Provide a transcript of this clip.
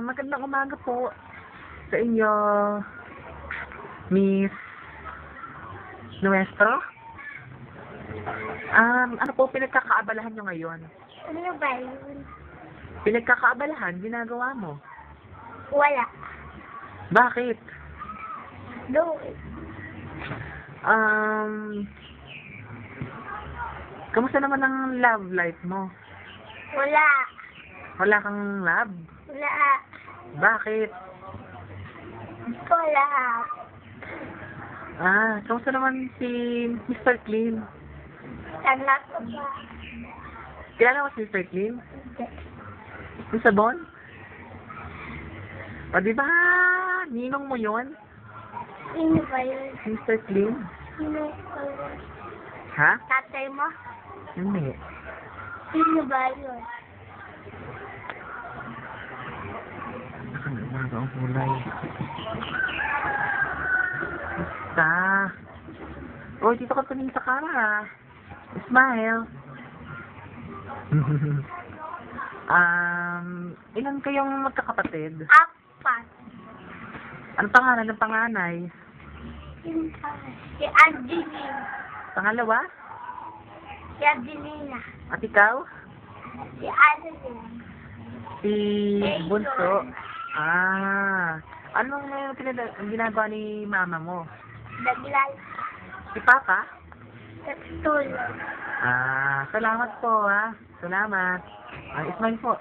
Magandang umaga po sa inyo, Miss Nuestro. Ano po pinagkakaabalahan nyo ngayon? Ano ba yun? Pinagkakaabalahan, ginagawa mo? Wala. Bakit? Doon. Kamusta naman ang love life mo? Wala. Wala kang love? Wala. Bakit? Wala. Kamusta naman si Mr. Clean? Anak ko ba? Kilala mo si Mr. Clean? Hindi. Yung sabon? O diba, ninong mo yun? Sino ba yun? Mr. Clean? Sino ba yun? Ha? Tatay mo? Hindi. Sino ba yun? Nakalaga ang kulay. Basta. Uy, dito ka tumingin sa camera. Smile. Ilan kayong magkakapatid? Apat. Ano pangalan ng panganay? Si Angelina. Pangalawa? Si Angelina. At ikaw? Si Adeline. Si Bunso. Anong ginagawa ni mama mo? Naglal. Si Papa? Sa stool. Salamat po ha. Salamat. Ismail po.